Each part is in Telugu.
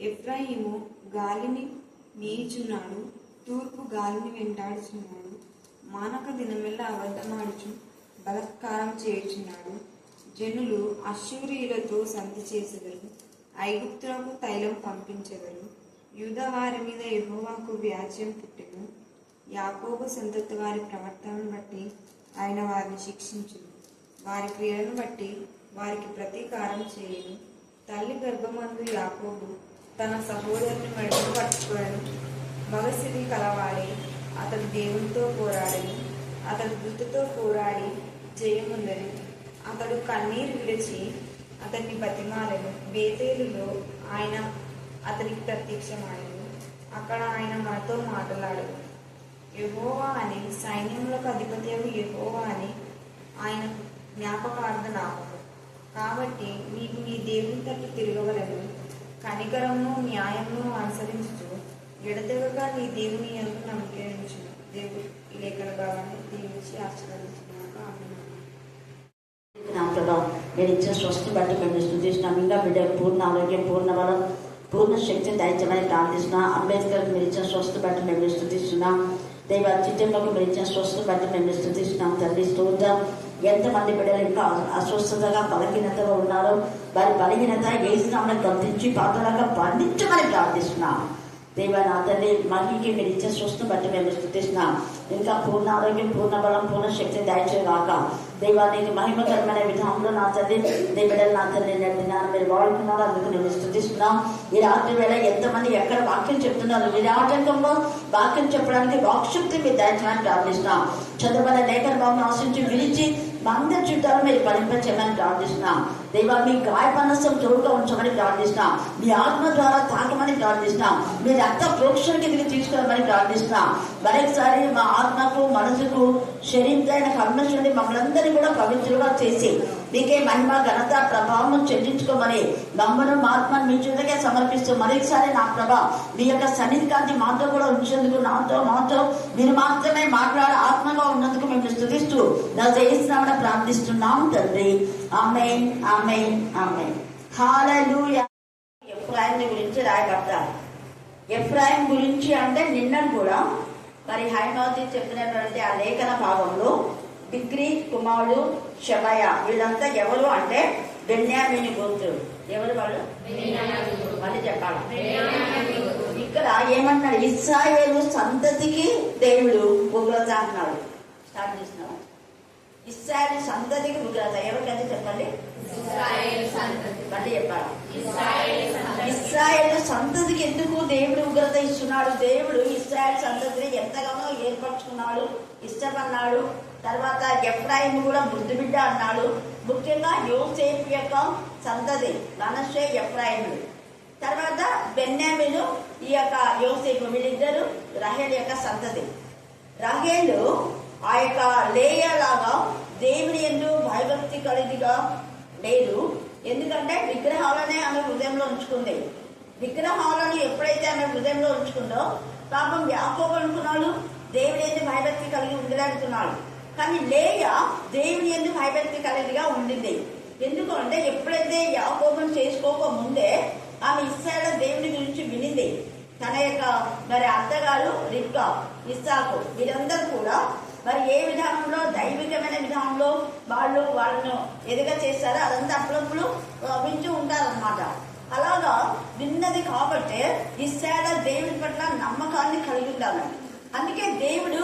ఎఫ్రాయిము గాలిని మేయుచున్నాడు, తూర్పు గాలిని వెంటాడుచున్నాడు. మానక దినమెల్లా అబద్ధమాడుచు బలాత్కారం చేయుచున్నాడు. జనులు అశ్షూరీయులతో సంధి చేసెదరు, ఐగుప్తులకు తైలం పంపించెదరు. యూదా వారి మీద యెహోవాకు వ్యాజ్యం పుట్టెను. యాకోబు సంతతి వారి ప్రవర్తనను బట్టి ఆయన వారిని శిక్షించును. వారి క్రియలను బట్టి వారికి ప్రతీకారం చేయను. తల్లి గర్భమందు యాకోబు తన సహోదరుని మెడను పట్టుకోవడం. మగసిరి కలవాడే అతడు దేవునితో పోరాడని, అతడు దూతతో పోరాడి జయముందని. అతడు కన్నీరు విడిచి అతన్ని బతిమాలను. బేతేలులో ఆయన అతనికి ప్రత్యక్షమాయను. అక్కడ ఆయన మనతో మాట్లాడను. యెహోవా అని, సైన్యములకు అధిపత్యము యెహోవా అని ఆయన జ్ఞాపకార్థ నామము. కాబట్టి నీకు నీ దేవుని తట్టు తిరగవలను. కనికరమును న్యాయమును అనుసరించు, ఎడతెగక నీ దేవుని యందు నమ్మిక ఉంచును. దేవుడు ఈ లేఖన భాగాన్ని దీవించి ఆశీర్వదించుగాక. ఆమేన్. మీరు ఇచ్చిన స్వస్థ బట్టి మేము స్తుతిస్తున్నాం. ఇంకా బిడ్డ పూర్ణ ఆరోగ్యం, పూర్ణ బలం, పూర్ణ శక్తిని దయచేయమని ప్రార్థిస్తున్నాం. అంబేద్కర్ మీరు ఇచ్చిన స్వస్థ బట్టి మేము స్తుతిస్తున్నాం. దైవ చిత్రంలోకి మీరు ఇచ్చిన స్వస్థ బట్టి మేము స్తుతిస్తున్నాం. తండ్రి స్తోత్రం. ఎంతమంది బిడ్డలు ఇంకా అస్వస్థతగా బలహీనతగా ఉన్నారో వారి బలహీనత వేసినామని గర్తించి పాత్రలాగా బంధించమని ప్రార్థిస్తున్నాం. దేవ నా తండ్రి మహికి మీరు ఇచ్చే స్వస్థ బట్టి మేము స్తుతిస్తున్నాం. ఇంకా పూర్ణ ఆరోగ్యం, పూర్ణ బలం, పూర్ణ శక్తిని దయచేయగాక. దైవానికి మహిమకరమైన విధానంలో నా తండ్రి బిడ్డలు నా తండ్రి దినాన్ని మీరు వాడుకున్నారు. అందుకు నేను స్తుతిస్తున్నాం. ఈ రాత్రి వేళ ఎంతమంది ఎక్కడ వాక్యం చెప్తున్నారు, మీరు ఆటంకంలో వాక్యం చెప్పడానికి వాక్శక్తి మీరు దయచేయమని ప్రార్థిస్తున్నాం. చంద్రబాబు లేఖన భావం ఆశించి విరిచి అందరి చుట్టాలు మీరు ఫలింపచేయమని ప్రార్థిస్తున్నాం. దేవా మీ గాయపనసం తోడుగా ఉంచమని ప్రార్థిస్తున్నాం. మీ ఆత్మ ద్వారా తాకమని ప్రార్థిస్తున్నాం. మీ రక్త ప్రోక్షణ కిందకి తీసుకురామని ప్రార్థిస్తున్నాం. మరొకసారి మా ఆత్మకు, మనసుకు, శరీరమైన కర్మశుని మమ్మల్ందరినీ కూడా పవిత్రంగా చేసి మీకే మహిమ, ఘనత, ప్రభావం చెల్లించుకోమని మమ్మను ఆత్మను మీ చుట్టకే సమర్పిస్తూ మరొకసారి నా ప్రభా మీ యొక్క సన్నిధి కాంతి మాతో కూడా ఉంచేందుకు మాతో మీరు మాత్రమే మాట్లాడే ఆత్మగా ఉన్నందుకు మేము స్తుతిస్తూ నా జయిస్తున్నామని ప్రార్థిస్తున్నాం తండ్రి. ఆమేన్, ఆమేన్, ఆమేన్. హల్లెలూయా. ఎఫ్రాయిం గురించి రాయబడతారు. ఎఫ్రాయిం గురించి అంటే నిన్న కూడా మరి హైమావతి చెప్పినటువంటి ఆ లేఖన భాగంలో బిక్రీ కుమారుడు షమయ వీళ్ళంతా ఎవరు అంటే బెన్యామీను గోత్రుడు. ఎవరు వాళ్ళు? మళ్ళీ చెప్పాలి. ఇక్కడ ఏమన్నాడు? ఇశ్రాయేలు సంతతికి దేవుడు ఉగ్రత అన్నాడు. స్టార్ట్ చేస్తున్నాం. ఇశ్రాయేలు సంతతికి ఉగ్రత ఎవరికైతే చెప్పండి. మళ్ళీ చెప్పాలి. ఇశ్రాయేలు సంతతికి ఎందుకు దేవుడు ఉగ్రత ఇస్తున్నాడు? దేవుడు ఇశ్రాయేలు సంతతిని ఎంతగానో ఏర్పరచుకున్నాడు, ఇష్టపడ్డాడు. తర్వాత ఎఫ్రాయిం కూడా మృదు బిడ్డ అన్నాడు. ముఖ్యంగా యోసేపు యొక్క సంతతి మనష్షే, ఎఫ్రాయిములు. తర్వాత బెన్యామీను ఈ యొక్క యోసేపు, వీళ్ళిద్దరు రహేలు యొక్క సంతతి. రహేలు ఆ యొక్క లేయా లాగా దేవుని యందు భయభక్తి కలిగిగా లేదు. ఎందుకంటే విగ్రహాలనే ఆమె హృదయంలో ఉంచుకుంది. విగ్రహాలను ఎప్పుడైతే ఆమె హృదయంలో ఉంచుకుందో పాపం యాకోబు అనుకున్నాడు దేవుని యందు భయభక్తి కలిగి ఉండాలనుకున్నాడు. కానీ లేయా దేవుని యందు భయభక్తి కలిగిగా ఉండింది. ఎందుకంటే ఎప్పుడైతే యాకోబును చేసుకోక ముందే ఆమె ఇశ్రాయేలు దేవుని గురించి వినింది. తన యొక్క మరి అత్తగారు రిబ్కా, ఇస్సాకు వీరందరూ కూడా మరి ఏ విధానంలో దైవికమైన విధానంలో వాళ్ళను ఎదుగ చేస్తారో అదంతా అప్పుడప్పుడు వింటూ ఉంటారనమాట. అలాగా విన్నది కాబట్టి ఇశ్రాయేలు దేవుని పట్ల నమ్మకాన్ని కలిగి ఉండాలి. అందుకే దేవుడు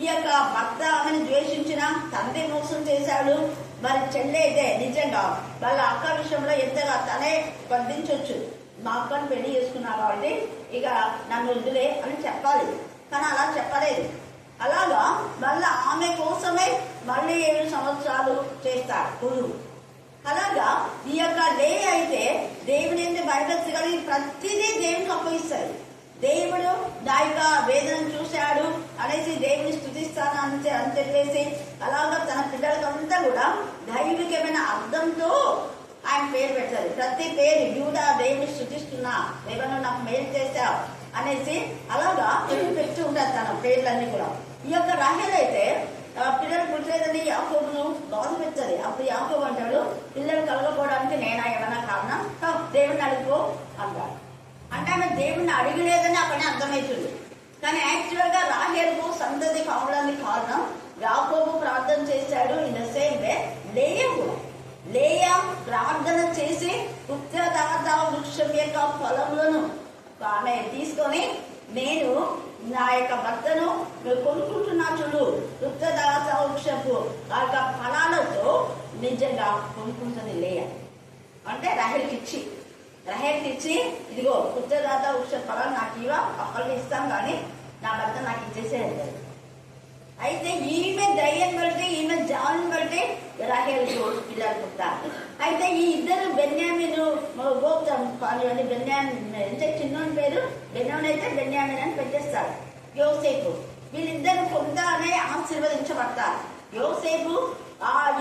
ఈ యొక్క భర్త ఆమెను ద్వేషించిన, తండ్రి మోసం చేశాడు. మరి చెల్లి అయితే నిజంగా వాళ్ళ అక్క విషయంలో ఎంతగా తనే స్పందించవచ్చు. మా అక్కను పెళ్లి చేసుకున్నా కాబట్టి ఇక నన్ను వద్దులే అని చెప్పాలి. కానీ అలా చెప్పలేదు. అలాగా మళ్ళీ ఆమె కోసమే మళ్ళీ 7 సంవత్సరాలు చేస్తాడు గురువు. అలాగా ఈ యొక్క లేయా అయితే దేవుని యందు భయభక్తి కలిగి ప్రతిదీ దేవునికి అప్పగిస్తాడు. దేవుడు నా యొక్క వేదన చూశాడు అనేసి దేవుని స్తుతిస్తాను అని చెప్పేసి అలాగా తన పిల్లలకంతా కూడా దైవికమైన అర్థంతో ఆయన పేరు పెడతారు. ప్రతి పేరు యూదా దేవుని స్తుతిస్తున్నా, దేవను నాకు మేలు చేశావు అనేసి అలాగా పెట్టి ఉంటారు తన పేర్లన్నీ కూడా. ఈ యొక్క రహేలు అయితే పిల్లలు పుట్టలేదని యాకోబును బాధ పెడుతుంది. అప్పుడు యాకోబు అంటాడు, పిల్లలు కలగకపోవడానికి నేనా ఏమైనా కారణం? దేవుని అడుగుకో అంటాడు. అంటే ఆమె దేవుణ్ణి అడగలేదని అక్కడే అర్థమవుతుంది. కానీ యాక్చువల్గా రాహేలుకు సంతతి కావడానికి కారణం యాకోబు ప్రార్థన చేశాడు. ఇన్ ద సేమ్ వే లేయా కూడా, లేయా ప్రార్థన చేసి పుత్రదాత వృక్షం యొక్క ఫలములను ఆమె తీసుకొని, నేను నా యొక్క భర్తను కొనుక్కుంటున్నా చూడు, పుత్రదాత వృక్షపు ఆ యొక్క ఫలాలతో నిజంగా కొనుక్కుంటుంది లేయా. అంటే రాహేలుకి ఇచ్చి ఇదిగో పుత్రదాత వృక్ష ఫలాలు నాకు ఇవా, అప్పలు ఇస్తాం కానీ నా భర్త నాకు ఇచ్చేసేది. అయితే ఈమె ధైర్యం బట్టి, ఈమె జాలను బట్టి రాహేలుకు పిల్లలు పుట్టారు. అయితే ఈ ఇద్దరు బెన్యామీను గోత్రం కానివ్వండి, బెన్యామిన్ అంటే చిన్నోని పేరు బెన్యామిన్ అయితే బెన్యామిన్ అని పెట్టేస్తాడు. యోసేపు, వీళ్ళిద్దరు పొందానే ఆశీర్వదించబడతారు. యోసేపు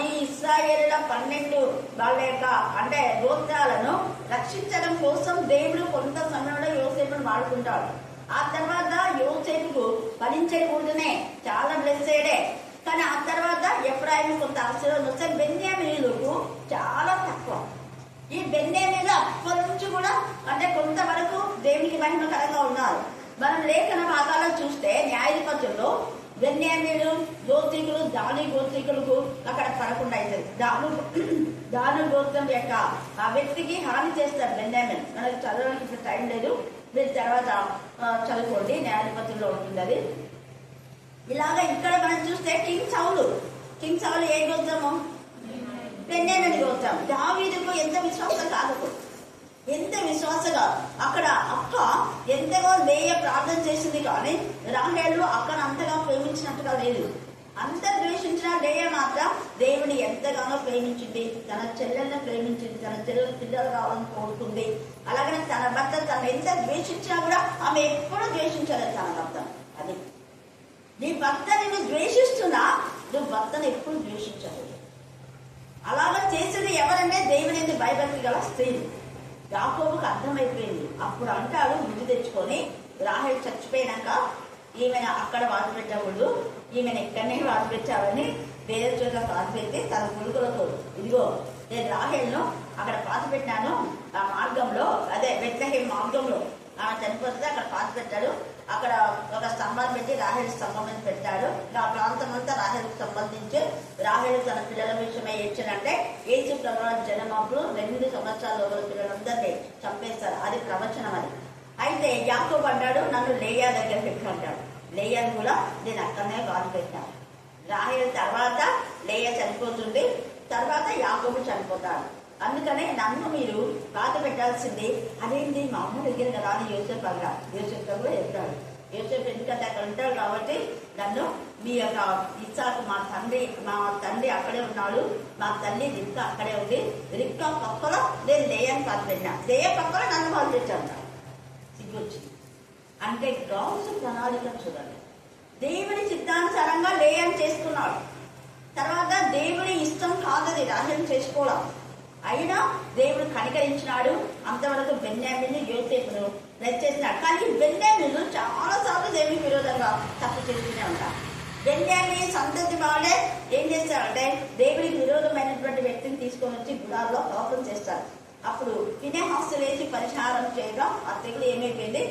ఈ ఇశ్రాయేలుల 12 వాళ్ళ యొక్క అంటే గోత్రాలను రక్షించడం కోసం దేవుడు కొంత సమయంలో యోసేపును వాడుకుంటాడు. ఆ తర్వాత యోసేపుకు ఫలించకూడదనే చాలా బ్లెస్సెడే. కానీ ఆ తర్వాత ఎఫ్రాయిము కొంత ఆశీర్వాదం వస్తే బెన్యామీనులకు చాలా తక్కువ. ఈ బెన్యామీనులు అప్పటి నుంచి కూడా అంటే కొంతవరకు దేవునికి మహిమకరంగా ఉన్నారు. మనం లేఖన భాగాల్లో చూస్తే న్యాయాధిపతుల్లో బెన్యామీను గోత్రికులు దాని గోత్రికులకు అక్కడ పడకుండా అవుతుంది. దాను గోత్రం యొక్క ఆ వ్యక్తికి హాని చేస్తారు బెన్యామీన్. మనకు చదవడానికి ఇప్పుడు టైం లేదు, మీరు తర్వాత చదువుకోండి, న్యాయాధిపతుల్లో ఉంటుంది అది. ఇలాగా ఇక్కడ మనం చూస్తే కింగ్ సౌలు ఏ గోత్రము? బెన్యామీన్ గోత్రం. దావీదుకు ఎంత విశ్వాసం కాదు, ఎంత విశ్వాసగా అక్కడ అక్క ఎంతగా లేయ ప్రార్థన చేసింది, కానీ రాహేలు అక్కను అంతగా ప్రేమించినట్టుగా లేదు. అంత ద్వేషించిన లేయ మాత్రం దేవుని ఎంతగానో ప్రేమించింది, తన చెల్లెల్ని ప్రేమించింది, తన చెల్లెలు పిల్లలు కావాలని కోరుకుంది. అలాగనే తన భర్త తను ఎంత ద్వేషించినా కూడా ఆమె ఎప్పుడూ ద్వేషించలేదు తన భర్త. అది నీ భర్త నిన్ను ద్వేషిస్తున్నా నువ్వు భర్తను ఎప్పుడు ద్వేషించలేదు. అలాగా చేసేది ఎవరంటే దేవుని ఎందుకు భయభక్తి గల స్త్రీలు. యాకోబుకు అర్థమైపోయింది. అప్పుడు అంటాడు బుద్ధి తెచ్చుకొని, రాహేలు చచ్చిపోయినాక ఈమెను అక్కడ వాసి పెట్టకూడదు, ఈమెను ఎక్కడనే వాసి పెట్టావని వేరే చోట పాతి పెట్టి తన కొడుకులతో, ఇదిగో నేను రాహేలును అక్కడ పాతి పెట్టాను, ఆ మార్గంలో అదే బెత్లెహేము మార్గంలో ఆమె చనిపోతే అక్కడ పాతి పెట్టాడు. అక్కడ ఒక స్తంభాన్ని పెట్టి రాహేలు స్తంభం అని పెట్టాడు. ఆ ప్రాంతం అంతా రాహేలుకు సంబంధించి రాహేలు తన పిల్లల విషయమై ఏడ్చానంటే యేసు ప్రభువు జన్మప్పుడు 2 సంవత్సరాల లోపల పిల్లలందరినీ చంపేస్తారు. అది ప్రవచనం. అది అయితే యాకోబు అంటాడు నన్ను లేయా దగ్గర పెట్టు అంటాడు. లేయాను కూడా నేను అక్కడనే బాధ పెట్టాను. రాహేలు తర్వాత లేయా చనిపోతుంది, తర్వాత యాకోబు చనిపోతాడు. అందుకనే నన్ను మీరు బాధ పెట్టాల్సింది. అదేంటి మా అమ్మ దగ్గర కదా అని యోసేపు అన్నాడు. యోసేపు కూడా చెప్తాడు, యోసేపు ఎందుకంటే అక్కడ ఉంటాడు కాబట్టి నన్ను మీ యొక్క ఇస్సాకు మా తండ్రి అక్కడే ఉన్నాడు, మా తల్లి రిక్క అక్కడే ఉంది, రిక్క పక్కలో నేను లేయని బాధ పెట్టినా, లేయ పక్కలో నన్ను బాధ పెట్టాను. సిగ్గొచ్చింది. అంటే గాడ్స్ ప్రణాళిక చూడాలి. దేవుని చిత్తానుసారంగా లేయని చేసుకున్నాడు. తర్వాత దేవుని ఇష్టం కాదది రాహేలు చేసుకోవడం. అయినా దేవుడు కనికరించినాడు. అంతవరకు బెన్యామీను యోసేపును చేసినాడు. కానీ బెన్యామీను చాలా సార్లు దేవునికి విరోధంగా తప్పు చేస్తూనే ఉంటారు. బెన్యామీన్ సంతతి వాళ్ళే ఏం చేస్తారంటే దేవుడికి విరోధమైనటువంటి వ్యక్తిని తీసుకొని వచ్చి గుడాల్లో పాపం చేస్తారు. అప్పుడు ఫినెహాసు వేసి పరిహారం చేయగా ఆ తెగులు ఏమైపోయింది,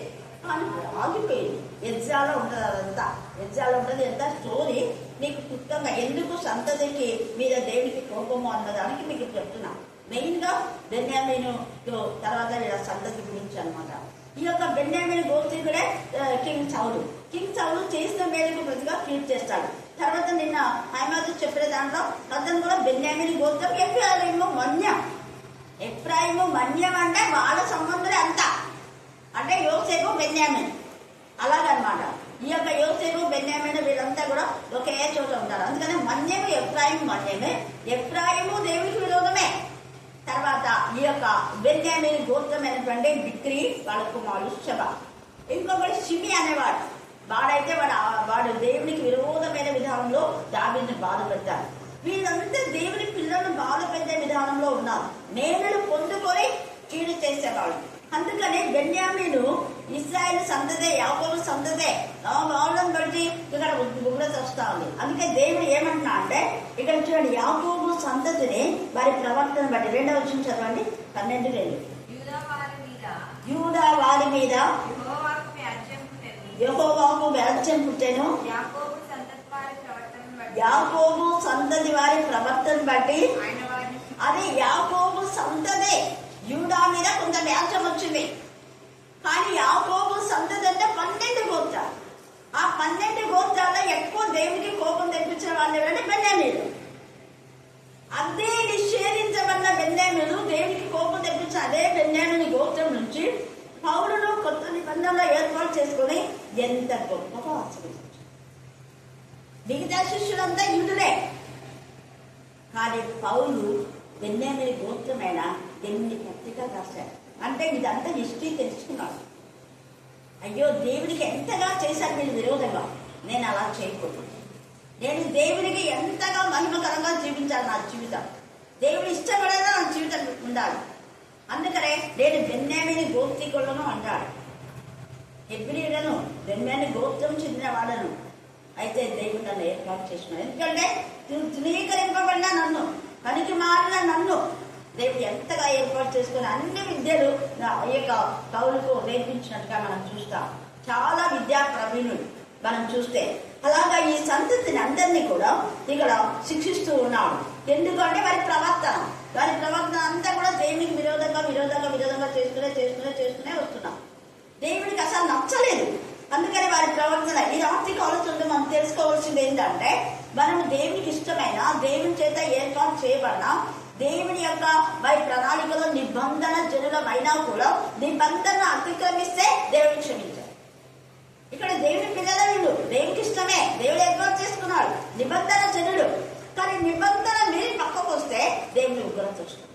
ఆగిపోయింది. ఎగ్జాలో ఉంటుంది, అదంతా ఎగ్జాలో ఉంటుంది. ఎంత స్టోరీ మీకు క్లుప్తంగా ఎందుకు సంతతికి మీద దేవుడికి కోపము అన్నదానికి మీకు చెప్తున్నా. మెయిన్ గా బెన్యామీను తర్వాత వీళ్ళ సంతతి గురించి అనమాట. ఈ యొక్క బెన్యామీను గోత్రికుడే కింగ్ సౌలు చేసిన మేరకు ప్రతిగా ట్రీట్ చేస్తాడు. తర్వాత నిన్న హైమాదు చెప్పిన దాంట్లో అతను కూడా బెన్యామీను గోత్రం. ఎఫ్రాయిము మన్యం అంటే వాళ్ళ సంబంధులే అంతా, అంటే యోసేపు బెన్యామీన్ అలాగనమాట. ఈ యొక్క యోసేపు బెన్యామీను వీళ్ళంతా కూడా ఒకే చోట ఉంటారు. అందుకని మన్యము మన్యమే, ఎఫ్రాయిము దేవుడికి విరోధమే. తర్వాత ఈ యొక్క బెన్యామీను గోత్రమైనటువంటి బిక్రీ వాళ్ళ కుమారుడు షెబ. ఇంకొకటి షిమి అనేవాడు. వాడైతే వాడు దేవునికి విరోధమైన విధానంలో దావీదుని బాధ పెడతారు. వీళ్ళంతా దేవుని పిల్లలను బాధ పెట్టే విధానంలో ఉన్నారు. నేలను పొందుకొని కీడు చేసేవాళ్ళు. అందుకనే బెన్యామీను ఇశ్రాయేలు సంతతే, యాకోబు సంతతే, వాళ్ళని బట్టి ఇక్కడ ఉగ్రత వస్తా ఉంది. అందుకే దేవుడు ఏమంటున్నా అంటే ఇక్కడ చూడండి, యాకోబు సంతతిని వారి ప్రవర్తన బట్టి 2వ వచనం చదవండి, 12:2. యూదా వారి మీద యెహోవాకు వ్యాజ్యం పుట్టెను. యెహోవాకు వ్యాజ్యం పుట్టెను. యాకోబు సంతతి వారి ప్రవర్తనను బట్టి యాకోబు సంతతి వారి ప్రవర్తన బట్టి ఆయన వారిని అదే యాకోబు సంతదే యూదా మీద కొంత వ్యాజ్యం వచ్చింది. కానీ యాకోబు సంతతి అంటే 12 గోత్రాలు. ఆ 12 గోత్రాల్లో ఎక్కువ దేవుడికి కోపం తెప్పించిన వాళ్ళు ఎవరంటే బెన్యామీనులు. అదే నిషేధించబడిన బెన్యామీను దేవుడికి కోపం తెప్పించిన అదే బెన్యామీను గోత్రం నుంచి పౌలును కొత్త నిబంధనలో ఏర్పాటు చేసుకుని ఎంత గొప్పగా ఆచరించారు. మిగతా శిష్యులంతా యూదులే. కానీ పౌలు బెన్యామీను గోత్రమైన ఎన్ని పత్రికలు రాశారు అంటే ఇదంతా హిస్టరీ తెలుసుకున్నాడు. అయ్యో దేవుడికి ఎంతగా చేశారు వీళ్ళు విరోధంగా, నేను అలా చేయకూడదు, నేను దేవుడికి ఎంతగా మహిమకరంగా జీవించాలి, నా జీవితం దేవుడు ఇష్టపడేలా నా జీవితం ఉండాలి. అందుకనే నేను బెన్యామీను గోత్రికులను అంటాడు. హెబ్రీయులను బెన్యామీను గోత్రం చెందిన వాళ్ళను అయితే దేవుడు నన్ను ఏర్పాటు చేసినాడు. ఎందుకంటే తృణీకరింపబడిన నన్ను, పనికి మారిన నన్ను దేవుడు ఎంతగా ఏర్పాటు చేసుకుని అన్ని విద్యలు ఈ యొక్క పౌలుకు నేర్పించినట్టుగా మనం చూస్తాం. చాలా విద్యా ప్రవీణుడు మనం చూస్తే. అలాగా ఈ సంతతిని అందరినీ కూడా ఇక్కడ శిక్షిస్తూ ఉన్నాడు. ఎందుకంటే వారి ప్రవర్తన అంతా కూడా దేవునికి విరోధంగా చేస్తూనే వస్తున్నాం. దేవుడికి అసలు నచ్చలేదు. అందుకని వారి ప్రవర్తన ఈ రాత్రి ఆలోచనలో మనం తెలుసుకోవాల్సింది ఏంటంటే, మనము దేవునికి ఇష్టమైన, దేవుని చేత ఏర్పాటు చేయబడిన దేవుని యొక్క వారి ప్రణాళికలో నిబంధన జనులమైనా కూడా నిబంధన అతిక్రమిస్తే దేవుని క్షమించారు. ఇక్కడ దేవుని పిల్లల వీళ్ళు దేవునికి ఇష్టమే, దేవుడు ఏర్పాటు చేసుకున్నాడు, నిబంధన జనులు. కానీ నిబంధన మీరు పక్కకు వస్తే దేవుని ఉగ్రత వస్తుంది.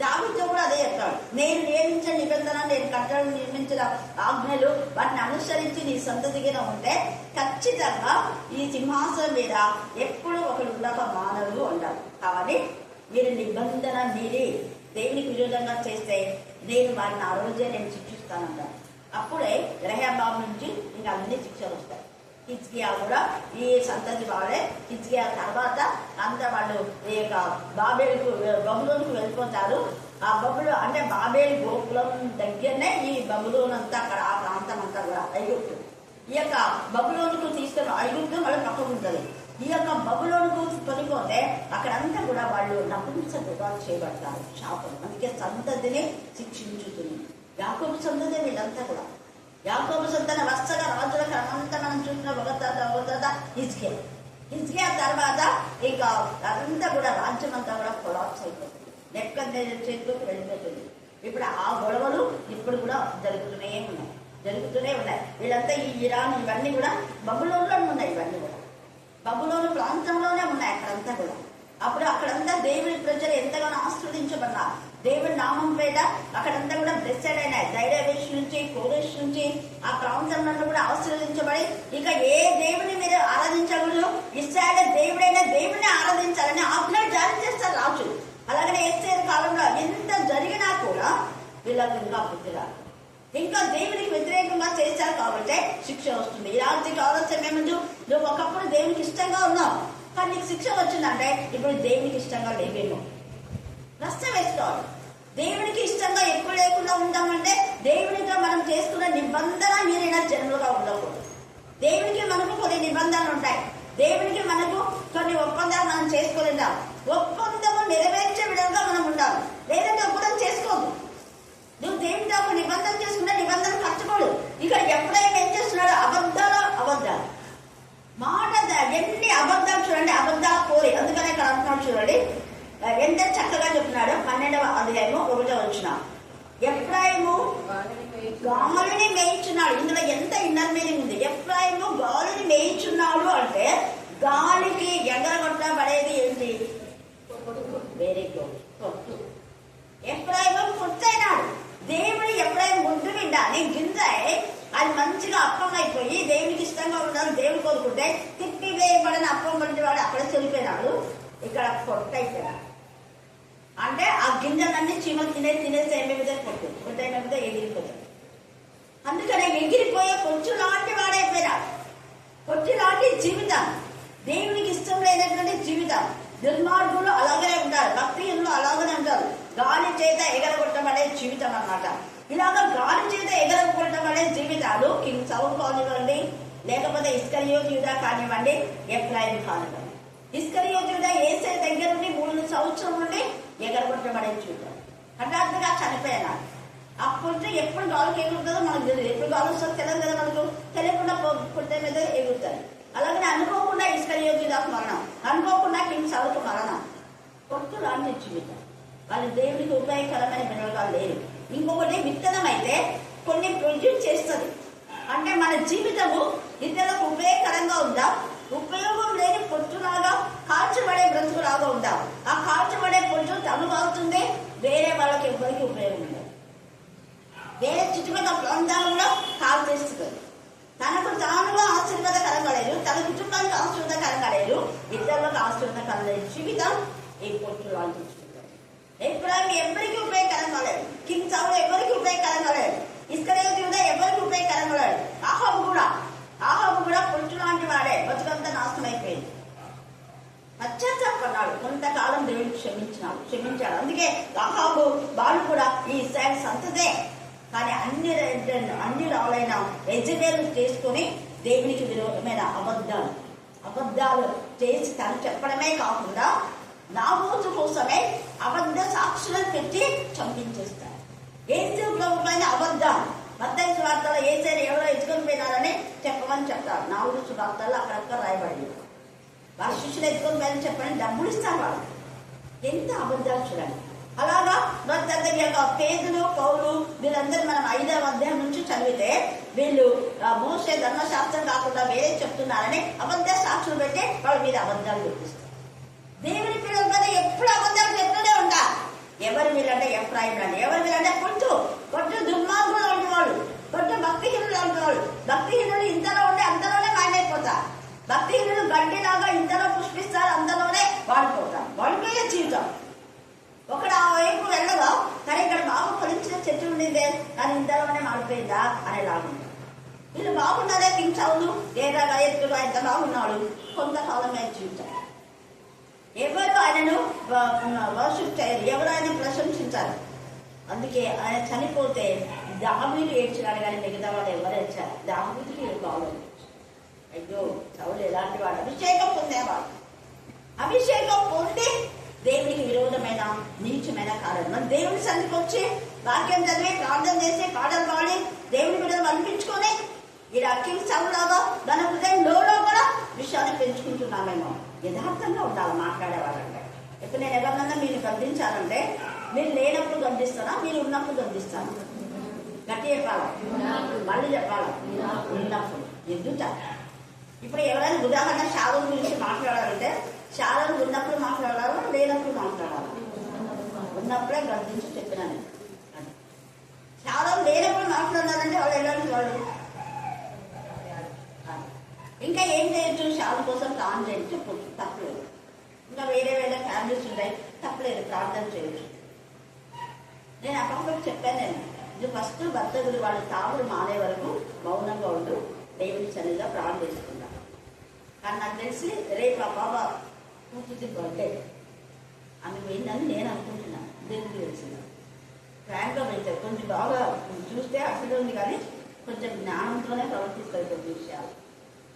దావీదు కూడా అదే చెప్తాడు, నేను నియమించిన నిబంధన, నేను కట్టడలు నిర్మించిన ఆజ్ఞలు వాటిని అనుసరించి నీ సంతతిగా ఉంటే ఖచ్చితంగా ఈ సింహాసనం మీద ఎప్పుడు ఒకడు ఉండక మానవుడు అంటారు. కాబట్టి మీరు నిబంధన మీరి దేవునికి విరోధంగా చేస్తే నేను వారిని ఆ రోజే నేను శిక్షిస్తానంటాను. అప్పుడే రెహబాబు నుంచి ఇంకా అన్ని శిక్షలు వస్తాయి. హిజ్కియా కూడా ఈ సంతతి వాడే. హిజ్కియా తర్వాత అంతా వాళ్ళు ఈ యొక్క బబులోనుకు వెళ్ళిపోతారు. ఆ అంటే బాబేలు గోకులం దగ్గరనే ఈ బబులోన్ అంతా, అక్కడ ఆ ప్రాంతం అంతా కూడా ఐగుప్తు. ఈ యొక్క బబులోనుకు తీసుకుని ఐగుప్తు మళ్ళీ పక్కకు ఉంటుంది. ఈ యొక్క బబులోనుకు కొనిపోతే అక్కడంతా కూడా వాళ్ళు నపుంసకుగా చేయబడతారు, శాపం. అందుకే సంతతిని శిక్షించుతుంది. యాకోబు సంతతి వీళ్ళంతా కూడా. యాకోబు సంతన వరుసగా రాజుల క్రమంతా మనం చూసిన ఒక తర్వాత హిజ్కియా తర్వాత ఇంకా అదంతా కూడా రాజ్యం అంతా కూడా కొలాప్స్ అయిపోతుంది, నెబుకద్నెజర్ చేతిలోకి వెళ్ళిపోతుంది. ఇప్పుడు ఆ గొడవలు ఇప్పుడు కూడా జరుగుతూనే ఉన్నాయి. వీళ్ళంతా ఈ ఇరాన్ ఇవన్నీ కూడా బబులోన్లో ఉన్నాయి. ఇవన్నీ కూడా బబులోను ప్రాంతంలోనే ఉన్నాయి అక్కడంతా కూడా. అప్పుడు అక్కడంతా దేవుడి ప్రజలు ఎంతగానో ఆస్వాదించబడ్డారు. దేవుడి నామం పేద అక్కడంతా కూడా బ్లెస్సెడ్ అయినాయి. దైడవేష్ నుంచి, కోరేష్ నుంచి ఆ ప్రాంతంలో కూడా ఆశీర్వదించబడి ఇక ఏ దేవుని మీరు ఆరాధించకూడదు, ఇస్రాయేల్ దేవుడైన దేవుని ఆరాధించాలని ఆజ్ఞలు జారీ చేస్తారు రాజులు. అలాగనే ఎస్తేరు కాలంలో ఎంత జరిగినా కూడా వీళ్ళకి ఇంకా బుద్ధి రాదు. ఇంకా దేవునికి వ్యతిరేకంగా చేశారు కాబట్టి శిక్ష వస్తుంది. ఇలాంటి ఆలోచన ఏముంది, నువ్వు ఒకప్పుడు దేవునికి ఇష్టంగా ఉన్నావు కానీ నీకు శిక్ష వచ్చిందంటే ఇప్పుడు దేవునికి ఇష్టంగా లేవేమో. నష్టం వేసుకోవాలి. దేవునికి ఇష్టంగా ఎక్కువ లేకుండా ఉంటామంటే దేవునితో మనం చేసుకున్న నిబంధన మీరైన జన్మలుగా ఉండకూడదు. దేవునికి మనకు కొన్ని నిబంధనలు ఉంటాయి. దేవునికి మనకు కొన్ని ఒప్పందాలు మనం చేసుకోలేదాం. ఒప్పందము నెరవేర్చే విధంగా మనం ఉండాలి. లేదంటే ఒప్పందం చేసుకోదు. నువ్వు దేవునితో ఒక నిబంధన చేసుకుంటే నిబంధన కట్టుకోడు. ఇక్కడ ఎప్పుడైనా ఏం చేస్తున్నాడు, అబద్ధాలు మాట, ఎన్ని అబద్ధాలు చూడండి, అబద్ధాల కోరి. అందుకనే ఇక్కడ అంటున్నాడు చూడండి, ఎంత చక్కగా చెప్తున్నాడు. 12వ అధ్యాయము 1వ వచనం. ఎఫ్రాయిము గాలిని మేయించున్నాడు. ఇందులో ఎంత ఇన్నర్ మీనింగ్ ఉంది. ఎఫ్రాయిము గాలిని మేయించున్నాడు అంటే గాలికి ఎగరగొట్టబడేది ఏంటి? వెరీ గుడ్, పొట్టు. ఎఫ్రాయిము పొట్టైనాడు. దేవుడు ఎఫ్రాయిము ముద్దు బిడ్డ, నీ గింజ అది మంచిగా అప్పం అయిపోయి దేవునికి ఇష్టంగా ఉండాలి, దేవుడు కోరుకుంటే తిప్పి వేయబడిన అప్పం వంటి వాడు అక్కడ చెడిపోయినాడు. ఇక్కడ పొట్టయిపోయినాడు అంటే ఆ గింజలన్నీ చీమలు తినేస్తే ఏమైతే పొట్టైపోతే ఎగిరిపోతాడు. అందుకనే ఎగిరిపోయే పొచ్చు లాంటి వాడైపోయినాడు. పొచ్చు లాంటి జీవితం, దేవునికి ఇష్టం లేనటువంటి జీవితం. దుర్మార్గులు అలాగనే ఉంటారు, భక్తిహీనులు అలాగనే ఉంటారు. గాలి చేత ఎగరగొట్టబడే జీవితం అన్నమాట. ఇలాగ గాలి చేత ఎగరగొట్టడం వల్ల జీవితాలు కింగ్ సౌల్ కానివ్వండి, లేకపోతే ఇస్కరియోతు యూదా కానివ్వండి, ఎఫ్రాయిం కానివ్వండి. ఇస్కరియోతు యూదా యేసే దగ్గర నుండి 3 సంవత్సరం నుండి ఎగరగొట్టబడే చూద్దాం. హఠాత్తుగా చనిపోయినాడు. అప్పుడు ఎప్పుడు గాలికి ఎగురుతుందో మనకు తెలియదు. ఎప్పుడు గాలి వస్తుందో తెలియదు కదా మనకు. తెలియకుండా పుట్టే మీద ఎగురుతారు. అలాగనే అనుకోకుండా ఇస్కరియోతు యూదాకు మరణం, అనుకోకుండా కింగ్ సౌలుకు మరణం. కొట్టు లాంటి జీవితం. వాళ్ళు దేవుడికి ఉపయోగకరమైన బిడ్డలుగా లేరు. ఇంకొకటి విత్తనం అయితే కొన్ని ప్రొడ్యూస్ చేస్తుంది. అంటే మన జీవితము ఇతరులకు ఉపయోగకరంగా ఉందా, ఉపయోగం లేని పొట్టులాగా కాల్చబడే బ్రతుకులాగా ఉందా? ఆ కాల్చబడే పొట్టు తను కాలుతుంది, వేరే వాళ్ళకి ఎవరికి ఉపయోగం ఉండదు. వేరే చుట్టుపక్కల ప్రాంతాలలో కాల్ చేస్తుంది. తనకు తానుగా ఆశీర్వాదకరంగా లేదు, తన కుటుంబానికి ఆశీర్వాదకరంగా లేదు, ఇతరులకు ఆశీర్వాదకరం లేదు. జీవితం ఈ పొట్టు లాంటి జీవితం. ఎఫ్రాయిం ఎవరికి ఉపయోగకరంగా లేదు, కింగ్ సౌలు ఎవరికి ఉపయోగకరంగా లేదు, ఇస్కరియోతు యూదా ఎవరికి ఉపయోగకరంగా లేదు. ఆహాబు కూడా పొట్టు లాంటి వాడే, బతుకంతా నాశనం అయిపోయింది. పశ్చాత్తాపడ్డాడు. కొంతకాలం దేవుడికి క్షమించాడు. అందుకే ఆహాబు వాళ్ళు కూడా ఈ ఇశ్రాయేలు సంతతే. కానీ అన్ని రాళ్ళైన యెజెబెలు చేసుకుని దేవునికి విరోధమైన అబద్ధాలు చేసి తను చెప్పడమే కాకుండా నాబోతు కోసమే అబద్ధ సాక్షులను పెట్టి చంపించేస్తారు. యేసు ప్రభు పైన అబద్ధాలు. మత్తయి సువార్తలో యేసుని ఎవరో ఎత్తుకొని పోయినారని చెప్పమని చెప్తారు. 4 సువార్తల్లో అక్కడక్కడ రాయబడింది. వాళ్ళ శిష్యులు ఎత్తుకొని పోయిన చెప్పని డబ్బులు ఇస్తారు వాళ్ళు. ఎంత అబద్ధాలు చూడండి. అలాగా పేదలు పౌలు వీళ్ళందరూ మనం 5వ అధ్యాయం నుంచి చదివితే వీళ్ళు మోసే ధర్మశాస్త్రం కాకుండా వేరే చెప్తున్నారని అబద్ధ సాక్షులు పెట్టి వాళ్ళ మీద అబద్ధాలు చూపిస్తారు. దేవుని పిల్లల మీద ఎప్పుడు అబద్ధాలు చెప్తూనే ఉంటారు. ఎవరు వీళ్ళంటే ఎఫ్రాయిం అండి, ఎవరు వీళ్ళంటే కొట్టు దుర్మార్గులు అంటున్నాడు, కొట్టు భక్తిహీనులు అంటున్నాడు. భక్తిహీనులు ఇంతలో ఉండి అంతలోనే మాయమైపోతారు. భక్తిహీనులు గడ్డిలాగా ఇంతలో పుష్పిస్తారు, అంతలోనే వాడిపోతారు. వాడిపోయే జీవితం. ఒకడు ఆ వైపు వెళ్ళగా కానీ ఇక్కడ బాగా ఫలించిన చెట్టు ఉండిందే కానీ ఇంతలోనే మాడిపోయిందా అనేలాగుంది. వీళ్ళు బాగున్నారే, కింగ్ సౌలు ఏదాగా ఎత్తుగా ఎంత బాగున్నాడు, కొంతకాలమే జీవితం. ఎవరు ఆయనను వర్షిప్ చేయరు, ఎవరు ఆయన ప్రశంసించారు. అందుకే ఆయన చనిపోతే దావీదు ఏడ్చినాడు కానీ మిగతా వాడు ఎవరు ఏడ్చారు? దావీదుకి బాగుంది. అయ్యో సౌలు ఎలాంటి వాడు, అభిషేకం పొందేవాడు. అభిషేకం పొంది దేవునికి విరోధమైన నీచమైన కార్యం. మన దేవుని సన్నిధికి వచ్చి వాక్యం చదివి ప్రార్థన చేసి పాటలు పాడి దేవుని బిడ్డలు అనిపించుకొని ఇలా కింగ్ సౌలులాగా మన హృదయంలో కూడా విషయాన్ని పెంచుకుంటున్నామేమో. యథార్థంగా ఉండాలి మాట్లాడేవాళ్ళంటే. ఇప్పుడు నేను ఎవరినన్నా మీరు గద్దించాలంటే మీరు లేనప్పుడు గద్దిస్తానా, మీరు ఉన్నప్పుడు గద్దిస్తాను? గట్టి చెప్పాలా, మళ్ళీ చెప్పాలా? ఉన్నప్పుడు. ఎదుట ఇప్పుడు ఎవరైనా ఉదాహరణ శాలం గురించి మాట్లాడాలంటే శాలం ఉన్నప్పుడు మాట్లాడాలా, లేనప్పుడు మాట్లాడాలి? ఉన్నప్పుడే గద్దించి చెప్పినాను. శాలం లేనప్పుడు మాట్లాడాలంటే వాళ్ళు ఎలాంటి వాళ్ళు? ఇంకా ఏం చేయొచ్చు? శాలం కోసం ప్రార్థన చేయొచ్చు, తప్పలేదు. ఇంకా వేరే ఫ్యామిలీస్ ఉంటాయి, తప్పలేదు, ప్రార్థన చేయొచ్చు. నేను అప్పటికి చెప్పాను, నేను ఫస్ట్ భర్త గురి వాళ్ళు తాముడు మానే వరకు మౌనంగా ఉంటూ దేవుని సన్నిధిగా ప్రార్థన చేసుకున్నాను. కానీ నాకు తెలిసి రేపు ఆ బాబా కూతురి బర్త్డే ఆమె పోయిందని నేను అనుకుంటున్నాను. దేవుడికి తెలిసింది. ఫ్రాంక్గా వెళ్తారు, కొంచెం బాగా చూస్తే అసలు ఉంది కానీ కొంచెం జ్ఞానంతోనే ప్రవర్తిస్తారు కొన్ని విషయాలు.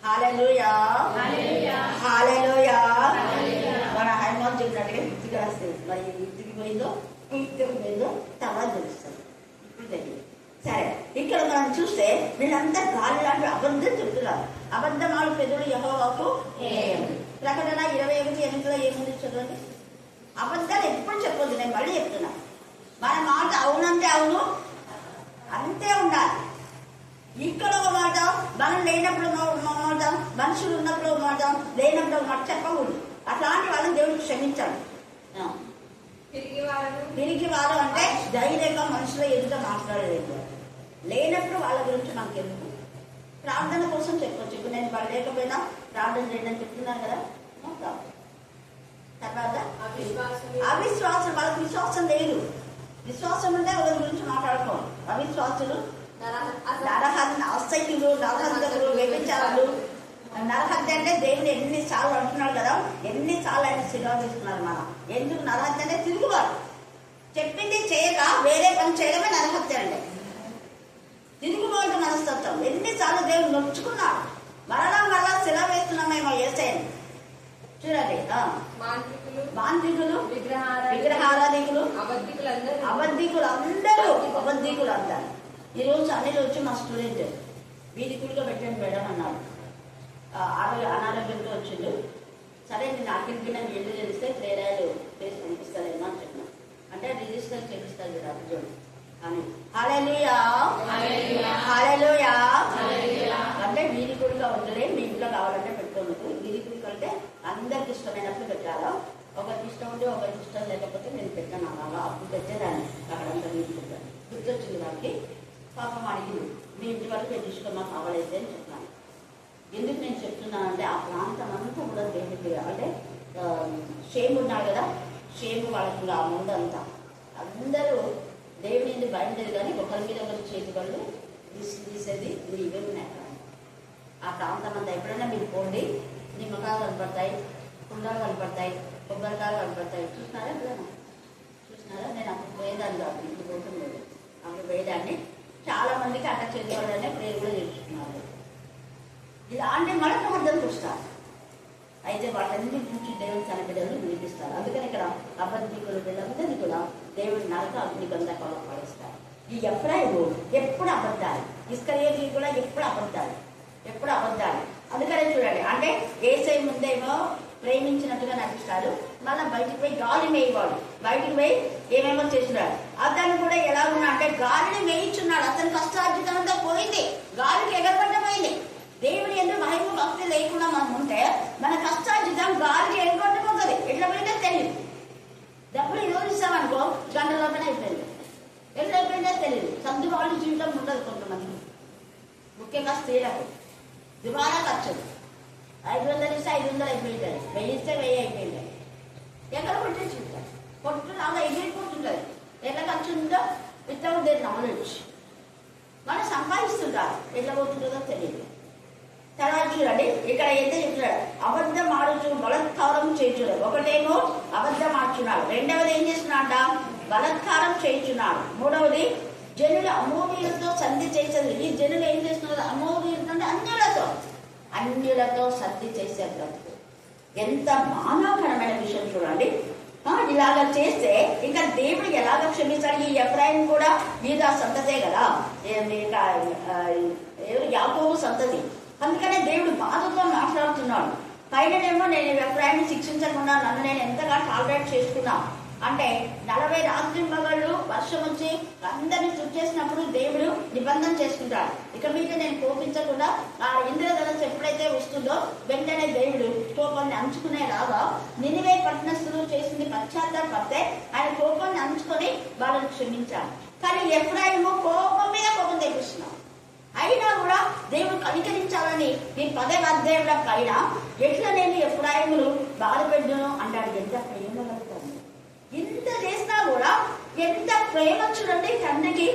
హల్లెలూయా, హల్లెలూయా. మన హైమాన్ చెప్పినట్టుగా ఇంటికి రాస్తుంది. మరి ఇంటికి పోయిందో తర్వాత తెలుస్తుంది, ఇప్పుడు తెలియదు. సరే, ఇక్కడ మనం చూస్తే వీళ్ళంతా గాలి లాంటి అబద్ధం చెప్తున్నారు. అబద్ధమాలు పెదవులు యెహోవాకు ప్రకటన 21:8 ఏముంది చదవండి. అబద్ధాలు ఎప్పుడు చెప్పొద్దు. నేను మళ్ళీ చెప్తున్నా, మన మాట అవునంటే అవును అంతే ఉండాలి. ఇక్కడ ఒక మాట, మనం లేనప్పుడు మాట, మనుషులు ఉన్నప్పుడు మాట, లేనప్పుడు మాట చెప్పకూడదు. అట్లాంటి వాళ్ళని దేవుడికి క్షమించాడు. తిరిగి వాళ్ళు అంటే ధైర్యంగా మనుషుల ఎదుట మాట్లాడలేదు. లేనప్పుడు వాళ్ళ గురించి మనకు ఎందుకు? ప్రార్థన కోసం చెప్పొచ్చు. ఇప్పుడు నేను వాళ్ళు లేకపోయినా ప్రార్థన చేయండి అని చెప్తున్నాను కదా. తర్వాత అవిశ్వాసం, వాళ్ళకి విశ్వాసం లేదు. విశ్వాసం ఉంటే వాళ్ళ గురించి మాట్లాడుకోవాలి. అవిశ్వాసులు, అసహ్యులు, నరహంతకులు, వ్యభిచారులు. నరహత్య అంటే దేవుడు ఎన్నిసార్లు అంటున్నాడు కదా, ఎన్నిసార్లు ఆయన శిరోధిస్తున్నారు. మనం ఎందుకు నరహత్య అంటే తిరుగుబాటు. చెప్పింది చేయక వేరే పని చేయడమే నరహత్య అంటే. తిరుగుబాటు మనస్తత్వం. ఎన్నిసార్లు దేవుడు నొచ్చుకున్నాడు. మరణం వల్ల సెలవు వేస్తున్నామేమో ఏసైని చూడండి. మాంత్రికులు, విగ్రహారాధికులు, అబద్ధికులు అందరూ. ఈరోజు అనిల్ వచ్చి మా స్టూడెంట్ వీధికులుగా పెట్టండి మేడం అన్నాడు. అనారోగ్యంతో వచ్చిండు. సరే నేను అక్కడికి నేను ఇల్లు తెలిస్తే ప్రేరాలు చేసి పంపిస్తారేమో అని చెప్పిన. అంటే రిజిస్టర్ చేపిస్తారు మీరు అర్జున్ అని. హల్లెలూయా హల్లెలూయా. అంటే వీధికులుగా ఉంటలే, మీ ఇంట్లో కావాలంటే పెట్టుకోండి. వీధికులు అంటే అందరికి ఇష్టమైనప్పుడు పెట్టాలా. ఒకరికి ఇష్టం ఉంటే ఒకరికి ఇష్టం లేకపోతే నేను పెట్టాను అలా. అప్పుడు పెట్టేదాన్ని అక్కడంతా వీధికులుగా. గుర్తొచ్చింది దానికి. పాపం అడిగింది, మీ ఇంటి వరకు పెట్టించుకొని మాకు కావాలైతే అని చెప్పాను. ఎందుకు నేను చెప్తున్నానంటే ఆ ప్రాంతం అంతా కూడా దేవుడికి, అంటే షేమ్ ఉన్నాడు కదా, షేమ్ వాళ్ళకి ఆ ముందంతా అందరూ దేవుడిని బయలుదేరి కానీ ఒకరి మీద ఒకరి చేతి వాళ్ళు తీసేది ఇవే ఉన్నాయి అక్కడ. ఆ ప్రాంతం అంతా ఎప్పుడైనా మీరు పోండి, నిమ్మకాయలు కనపడతాయి, కుండలు కనపడతాయి, కొబ్బరికాయలు కనపడతాయి. చూసినారా ఎప్పుడైనా? చూసినారా? నేను అప్పుడు పోయేదాన్ని కాదు, ఇంటికి పోతుంది. అప్పుడు పోయేదాన్ని. చాలా మందికి అట్ట చేసేవాళ్ళనే ప్రేరు కూడా చేస్తున్నారు. ఇలాంటి మనకు మధ్యలోకి వస్తారు. అయితే వాటన్నిటి నుంచి దేవుడు తన బిడ్డలను వినిపిస్తారు. అందుకని ఇక్కడ అబద్ధికులు వీళ్ళందరినీ కూడా దేవుడి నరక అగ్నిగంధకంలో పడేస్తారు. ఈ ఎఫ్రాయిము ఎప్పుడు అబద్ధాలు, ఇస్కరియోతు కూడా ఎప్పుడు అబద్ధాలు. అందుకనే చూడండి, అంటే యేసయ్య ముందేమో ప్రేమించినట్టుగా నటిస్తారు, మళ్ళీ బయటికి పోయి గాలి మేయవాడు, బయటికి పోయి ఏమేమో చేస్తున్నాడు. అతను కూడా ఎలా ఉన్నా అంటే గాలిని మేయించున్నాడు. అతని కష్టార్జితం అంతా పోయింది, గాలికి ఎగరబడ్డపోయింది. దేవుడి ఎందుకు మహిమ భక్తి లేకుండా మనం ఉంటే మన కష్టార్జితం గాలికి ఎగరబడిపోతుంది. ఎట్లా పోయిందో తెలియదు. డబ్బులు ఈరోజు ఇస్తామనుకో గంట లోపల అయిపోయింది, ఎట్లా అయిపోయిందో తెలియదు. సర్దుబాటు జీవితం ఉండదు కొంతమంది, ముఖ్యంగా స్త్రీలకు. దుబారా ఖర్చులు 500 ఇస్తే 500 అయిపోయింటాయి, 1000 ఇస్తే 1000 అయిపోయింటాయి. ఎక్కడ కొట్టేసుకుంటారు, కొట్టులాగా ఎగిరిపోతుంటారు. ఎట్లా ఖర్చు ఉందో వితౌట్ దేర్ నాలెడ్జ్ మనం సంపాదిస్తుంటారు, ఎట్లా పోతుంటుందో తెలియదు. తర్వాత చూడండి, ఇక్కడ ఎంత చెప్తున్నాడు, అబద్ధం ఆడుచు బలత్కారం చేయించున్నాడు. ఒకటేమో అబద్ధం ఆడుచున్నాడు, రెండవది ఏం చేస్తున్నాడ, బలత్కారం చేయించున్నాడు. మూడవది జనులు అమోఘీయులతో సంధి చేసేది. ఈ జనులు ఏం చేస్తున్నారు, అమోఘీయులతో అంటే అన్యులతో సంధి చేసే బ్రతుకు. ఎంత మానవకరమైన విషయం చూడండి. ఇలాగ చేస్తే ఇంకా దేవుడు ఎలాగ క్షమిస్తాడు. ఈ ఎఫ్రాయిం కూడా యూదా సంతతే కదా, యాకోబు సంతతి. అందుకనే దేవుడు బాధతో మాట్లాడుతున్నాడు. పైననేమో నేను ఎఫ్రాయిని శిక్షించకుండా నన్ను నేను ఎంతగా టాలరేట్ చేసుకున్నా అంటే 40 రాత్రి మగళ్ళు వర్షం వచ్చి అందరినీ చుట్టేసినప్పుడు దేవుడు నిబంధన చేసుకుంటాడు. ఇక మీద నేను కోపించకుండా ఆ ఇంద్రధనస్సు ఎప్పుడైతే వస్తుందో వెంటనే దేవుడు కోపాన్ని అంచుకునే రాగా నినివే పట్టణస్థులు చేసింది పశ్చాత్తాపడితే ఆయన కోపాన్ని అంచుకొని వాళ్ళని క్షమించాడు. కానీ ఎఫ్రాయిము కోపం మీద కోపం తెప్పిస్తున్నాడు. అయినా కూడా దేవుడు కనికరించాలని ఈ 10వ అధ్యాయంలో పైన ఎట్లా నేను ఎఫ్రాయిమును బాధపెట్టును అంటాడు. ఎంత ప్రేమ కలుగుతాను, ఇంత చేసినా కూడా ఎంత ప్రేమ చూడండి తండ్రికి.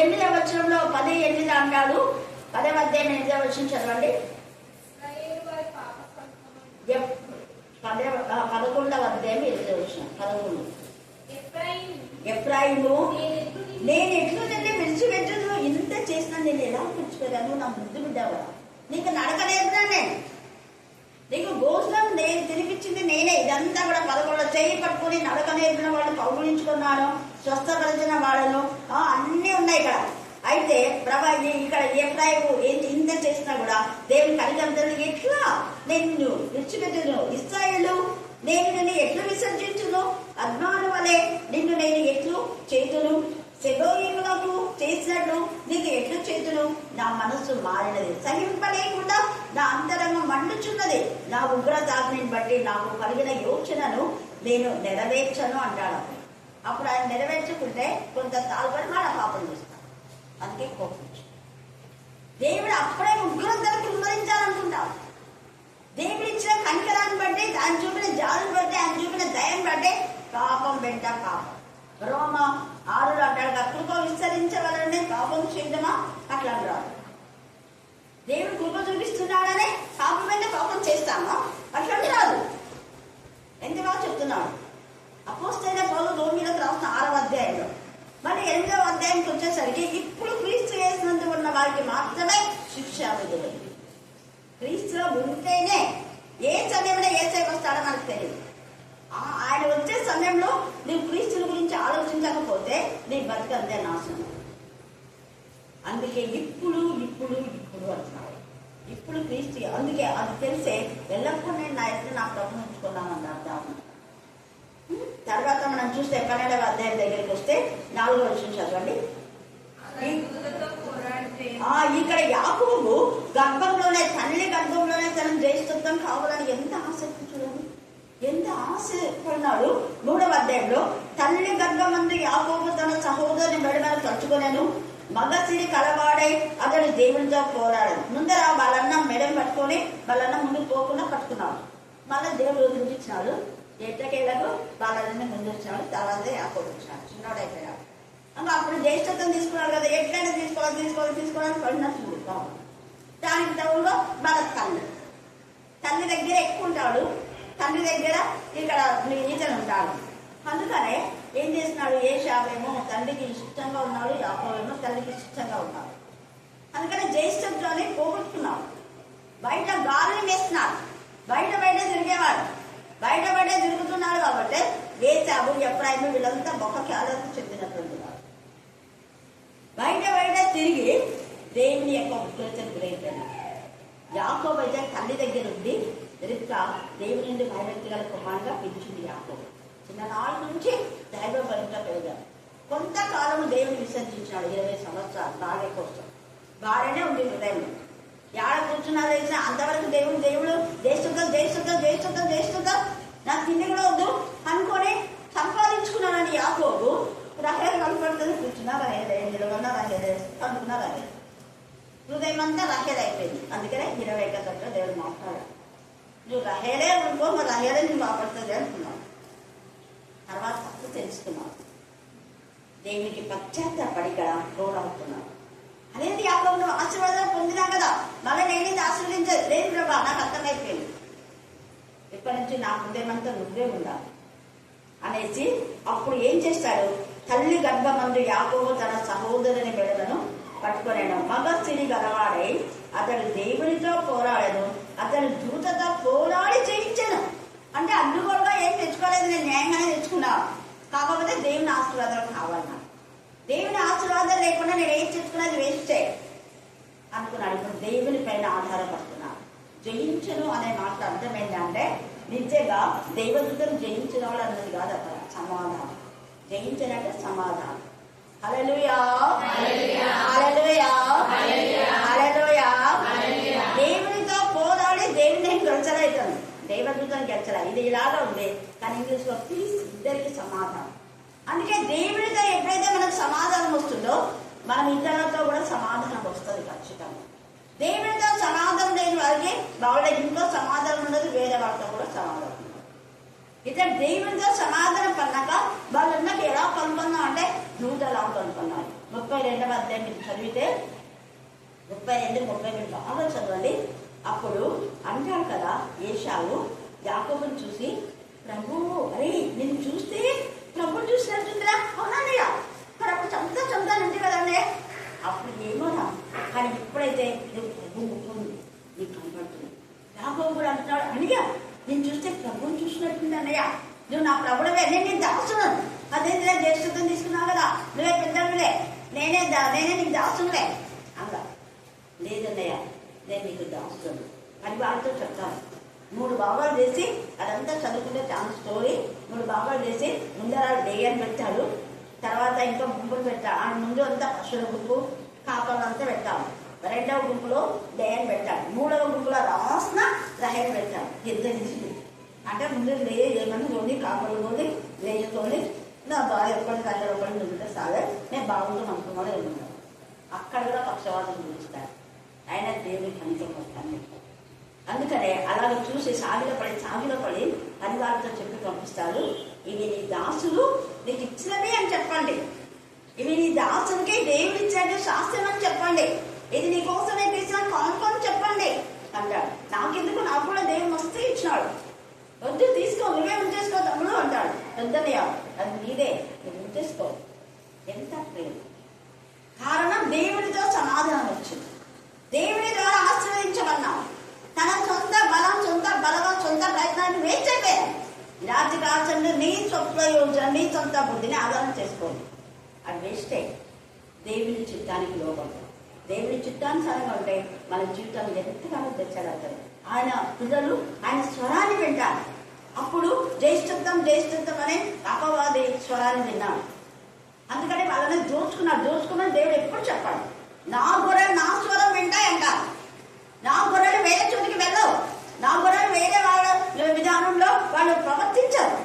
8వ వచనంలో 10:8 అంటాడు. 10వ అధ్యాయం 8వ వచనం చదవండి. 11వ అధ్యాయం 8వ వచనం. 11 ఎఫ్రాయిము నేను ఎట్లు నిన్ను విడిచిపెట్టును, ఇంత చేసినా నేను ఎలా విడిచిపెట్టాను, నా ముద్దు బిడ్డవా, నీకు నడకలేదునా, నేను నీకు భోజనం నేను తినిపించింది నేనే. ఇదంతా కూడా 11 చేయి పట్టుకుని నడక నేర్పిన వాళ్ళు కౌగులించుకున్నాను, స్వస్థపరిచిన వాళ్ళను అన్నీ ఉన్నాయి ఇక్కడ. అయితే ప్రభా ఇక్కడ ఎఫ్రాయిము ఇంత చేసినా కూడా దేవుని కనికరించదు. ఎట్లా నేను విడిచిపెట్టును, ఇశ్రాయేలు నేను నిన్ను ఎట్లు విసర్జించును, అజ్ఞాను వలె నిన్ను నేను ఎట్లు చేతును, సెబోయిములకు చేసినట్లు నీకు ఎట్లు చేతును. నా మనస్సు మారినది, సహింపలేకుండా నా అంతరంగం మండుచున్నది. నా ఉగ్రతాగ్నిని బట్టి నాకు కలిగిన యోచనను నేను నెరవేర్చను అంటాడు. అప్పుడు ఆయన నెరవేర్చుకుంటే కొంత తాల్పడి మన పాపం చేస్తాను. అందుకే కోపించు. దేవుడు అప్పుడే ఉగ్రతను కుమ్మరించాలనుకుంటాడు. దేవుడు ఇచ్చిన కనికరాన్ని బట్టి, ఆయన చూపిన జాలను బట్టి, ఆయన చూపిన దయం బట్టి పాపం వెంట పాపం. రోమ 6 అంటాడు, కృప విస్తరించవలనే పాపం చేయడమా అట్లా అంటాడు. దేవుడు కృప చూపిస్తున్నాడనే పాపం వెంట పాపం చేస్తామా అట్లా రాదు. ఎంత బాగా చెప్తున్నాడు. అపోస్తలుడైన పౌలు రోమీయులకు రాసిన 6వ అధ్యాయంలో. మరి 8వ అధ్యాయంకి వచ్చేసరికి ఇప్పుడు క్రీస్తు చేసినంత వారికి మాత్రమే శిక్ష విధులైంది. క్రీస్తులో ఉంటేనే ఏ సమయంలో ఏసై వస్తాడో మనకు తెలియదు. ఆయన వచ్చే సమయంలో నీవు క్రీస్తుల గురించి ఆలోచించకపోతే నీ బతుకంతే నాశనం. అందుకే ఇప్పుడు ఇప్పుడు ఇప్పుడు అంటున్నాడు. ఇప్పుడు క్రీస్తు, అందుకే అది తెలిసే ఎల్లప్పుడూ నేను నా ఎప్పుడు నా ప్రభుని ఉంచుకున్నామని అర్థం. తర్వాత మనం చూస్తే 12వ అధ్యాయం దగ్గరికి వస్తే 4వ వచనం చదవండి. ఇక్కడ యాకోబు గర్భంలోనే, తల్లి గర్భంలోనే తన జ్యేష్ఠత్వం కావాలని ఎంత ఆసక్తి చూడండి, ఎంత ఆశపడినాడు. 3వ అధ్యాయంలో తల్లి గర్భమందు యాకోబు తన సహోదరుని మెడమేల తలుచుకొనెను, మగసిరి కలవాడై అతడు దేవునితో పోరాడాడు. ముందర వాళ్ళన్న మెడని పట్టుకొని వాళ్ళన్న ముందుకు పోకుండా పట్టుకున్నాడు. మళ్ళీ దేవుడు వదిలించినాడు. ఎట్టకేళ్లకు వాళ్ళని ముందు వచ్చినాడు. తర్వాత యాకోబు వచ్చినాడు, చిన్నవాడు అయిపోయాడు. అప్పుడు జ్యేష్ఠత్వం తీసుకున్నాడు కదా, ఎట్లయినా తీసుకోవాలని పడినట్టు కావాలి. దానికి తగులో వాళ్ళ తల్లి దగ్గర ఎక్కువ ఉంటాడు, తండ్రి దగ్గర ఇక్కడ ఈతలు ఉంటాడు. అందుకనే ఏం చేస్తున్నాడు, ఏశావేమో తండ్రికి ఇష్టంగా ఉన్నాడు, యాకోబేమో తల్లికి ఇష్టంగా ఉన్నాడు. అందుకని జ్యేష్ఠత్వాన్ని పోగొట్టుకున్నాడు. బయట గాలిని వేస్తున్నాడు, బయట తిరిగేవాడు, బయట తిరుగుతున్నాడు. కాబట్టి ఏశావు ఎప్పుడైనా వీళ్ళంతా మొక్క క్యాలతో చెందినటువంటి వాడు. బయట తిరిగి దేవుని యొక్క ఉగ్రతను గురైపోయాడు. యాకోబు అయితే తల్లి దగ్గర ఉండి రిబ్కా దేవుని నుండి భయభక్తిగల కుమారుగా పెంచింది. యాకోబు చిన్ననాటి నుంచి దైవ భయంగా పెరిగాడు. కొంతకాలం దేవుని విసర్జించాడు, 20 సంవత్సరాలు భార్య కోసం. భార్యనే ఉంది హృదయంలో. ఏడ కూర్చున్నా తెలిసిన అంతవరకు దేవుడు జ్యేష్ఠత నాకు తిండి కూడా వద్దు అనుకొని సంపాదించుకున్నానని యాకోబు. రహేలు కనపడుతుంది, కూర్చున్నా రహేలే, నిలవన్నా రహేలే, అనుకున్నా రహేలే. హృదయం అంతా రహేలు అయిపోయింది. అందుకనే 20 గంటల్లో దేవుడు మాట్లాడాడు, నువ్వు రహేలే అనుకో, మరి రహేలే నువ్వు బాపడుతుంది అనుకున్నావు. తర్వాత తప్పు తెలుసుకున్నావు, దేవునికి పశ్చాత్తాపడి ఇక్కడ గౌరవుతున్నావు. అనేది యాకోబు నువ్వు ఆశీర్వాదాలు పొందినా కదా, మళ్ళీ నేను ఆశీర్వదించదు లేదు ప్రభా, నాకు అర్థమైపోయింది, ఇప్పటి నుంచి నా హృదయమంతా నువ్వే ఉండాలి అనేసి అప్పుడు ఏం చేస్తాడు, తల్లి గర్భమందు యాకోబు తన సహోదరుని మెడలను పట్టుకొనేను, మగ సిరి గలవాడై అతడు దేవునితో పోరాడను, అతడు దూతతో పోరాడి జయించను. అంటే అడ్డుగోలుగా ఏం తెచ్చుకోలేదు, నేను న్యాయంగానే తెచ్చుకున్నా, కాకపోతే దేవుని ఆశీర్వాదాలు కావాలన్నా. దేవుని ఆశీర్వాదాలు లేకుండా నేను ఏం తెచ్చుకున్నది వేస్టే అనుకున్నాడు. ఇప్పుడు దేవుని పైన ఆధారపడుతున్నాడు. జయించను అనే మాట అర్థం ఏంటంటే నిజంగా దైవదూతను జయించిన వాళ్ళు అన్నది కాదు, అక్కడ సమాధానం. జయించనంటే సమాధానం. హల్లెలూయా, హల్లెలూయా, హల్లెలూయా. దేవునితో పోరాడి దేవుని నేను గెలిచలవుతాను, దైవదూతను గెలిచలే. ఇది ఇలాగా ఉంది, కానీ ఇంగ్లీష్లో పీస్, ఇద్దరికి సమాధానం. అందుకే దేవునితో ఎప్పుడైతే మనకు సమాధానం వస్తుందో మనం ఇతరులతో కూడా సమాధానం వస్తుంది ఖచ్చితంగా. దేవునితో సమాధానం లేని వారికి వాళ్ళ ఇంట్లో సమాధానం ఉండదు, వేరే వాళ్ళతో కూడా సమాధానం ఉండదు. ఇతర దేవునితో సమాధానం పన్నాక వాళ్ళందరికీ ఎలా కనుక్కున్నాం అంటే దూతలా కనుక్కున్నారు. 32వ అధ్యాయం చదివితే 32-30 బాగా చదవండి. అప్పుడు అంటాడు కదా ఏశావు యాకోబుని చూసి, ప్రభువు అరే నేను చూస్తే ప్రభుని చూసినట్టుందిరా, అవునన్నయ్య, మరి అప్పుడు చంపుతానంటే కదండి. అప్పుడు ఏమోనా, కానీ ఎప్పుడైతే నీకు కనపడుతుంది. యాకోబు కూడా అంటున్నాడు, అనిగా నేను చూస్తే ప్రభుని చూసినట్టుంది అన్నయ్య, నువ్వు నా ప్రభుడవే, నేను దాసున్నాను. అదేంటిదే జ్యేష్ఠత్వం తీసుకున్నావు కదా, నువ్వే పెద్దవిలే, నేనే నీకు దాసునులే అలా. లేదన్నయ్య, నేను నీకు దాస్తున్నాను అని వాళ్ళతో చెప్తాను. 3 భాగాలు చేసి అదంతా చదువుకుంటే చాలా స్టోరీ. 3 భాగాలు చేసి ముందర డేయని పెట్టాడు, తర్వాత ఇంకా గుంపులు పెట్టాడు. ఆ ముందు అంతా పశువుల గుంపు కాపలు అంతా పెట్టాము. 2వ గుంపులో డేయని పెట్టాడు, 3వ గుంపులో రాసిన రహేలు పెట్టాడు. ఇద్దరు అంటే ముందు లేయ ఏమన్నా తోని కాపలు తోని లేయతోని నా భార్య ఒక్కడికి అక్కడ ఒకటి ఉంటే సాగే నేను బాగుంటాం అనుకున్నాడు. ఏమన్నాడు అక్కడ కూడా పక్షవాదం చూపిస్తాడు. ఆయన దేవుడికి అనుకూలం వస్తాను. అందుకనే అలాగ చూసి సాగిలో పడి పరివారితో చెప్పి పంపిస్తారు, ఇవి నీ దాసులు నీకు ఇచ్చినవి అని చెప్పండి, ఇవి నీ దాసులకి దేవుడు ఇచ్చినట్టు శాస్త్రం అని చెప్పండి, ఇది నీ కోసమే తీసిన కానుకొని చెప్పండి అంటాడు. నాకెందుకు, నాకు కూడా దేవుడు మస్తు ఇచ్చినాడు, వద్దు తీసుకో, నువ్వే ఉంచేసుకో తమ్ముడు అంటాడు. వద్దనయ్య అది నీదే, నువ్వు ఉంచేసుకో. ఎంత ప్రేమ. కారణం దేవునితో సమాధానం వచ్చింది. దేవుని ద్వారా ఆశీర్వదించబడినాం. తన సొంత బలం, సొంత బలవం, సొంత ప్రయత్నాన్ని వేస్ట్ అయిపోయారు. ఈ రాజ్య కాల్చండి, నీ స్వప్రయోజనం, నీ సొంత బుద్ధిని ఆధారం చేసుకోండి. అది వేస్టే. దేవుని చిత్తానికి లోపడతాం. దేవుని చిత్తానుసారంగా ఉంటే మన జీవితాన్ని ఎంతగానో తెచ్చగలుగుతారు. ఆయన పిల్లలు ఆయన స్వరాన్ని వింటారు. అప్పుడు జ్యేష్ఠత్వం జ్యేష్ఠత్వం అనే అపవాది స్వరాన్ని విన్నాడు. అందుకని వాళ్ళని దోచుకున్నాడు. దేవుడు ఎప్పుడు చెప్పాడు, నా గొర్రెలు నా స్వరం వింటాయంట. నా గొర్రెలు వేరే చోటికి వెళ్ళవు. నా గొర్రెలు వేరే వాళ్ళ విధానంలో వాళ్ళు ప్రవర్తించరు.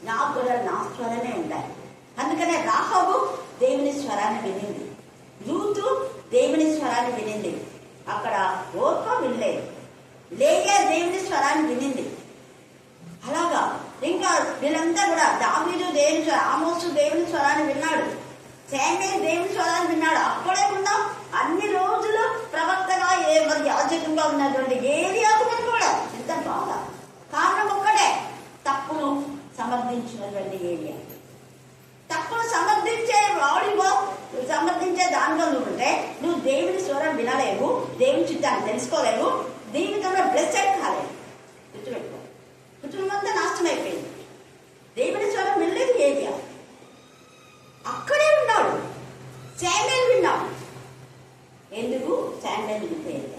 నా గొర్రెలు నా స్వరమే ఉంటాయి. అందుకనే రాహాబు దేవుని స్వరాన్ని వినింది. రూతు దేవుని స్వరాన్ని వినింది. అక్కడ ఓర్పా వినలేదు. లేయా దేవుని స్వరాన్ని వినింది. అలాగా ఇంకా వీళ్ళంతా కూడా దావీదు దేవుని స్వరం, ఆమోసు దేవుని స్వరాన్ని విన్నాడు. శామ్యూయేలు దేవుని స్వరాన్ని విన్నాడు. అక్కడే ఉన్నాం అన్ని రోజులు ప్రవక్తగా మరి యాజకంగా ఉన్నటువంటి ఏలియాకు కూడా ఎంత బాగా. కారణం ఒక్కడే, తప్పును సమర్థించినటువంటి ఏలియా. తప్పును సమర్థించే వాడివో, సమర్థించే దానిలో నువ్వు ఉంటే నువ్వు దేవుని స్వరం వినలేవు, దేవుని చిత్తాన్ని తెలుసుకోలేవు, జీవితంలో బ్లెస్సెడ్ కాలేవు. గుర్తుపెట్టుకో, కుటుంబం అంతా నాశనం అయిపోయింది. దేవుని స్వరం వినలేదు ఏలియా. అక్కడే ఉన్నాడు. శామ్యూయేలు విన్నాడు. ఎందుకు? శామ్యూయేలు వినిపోయాడు.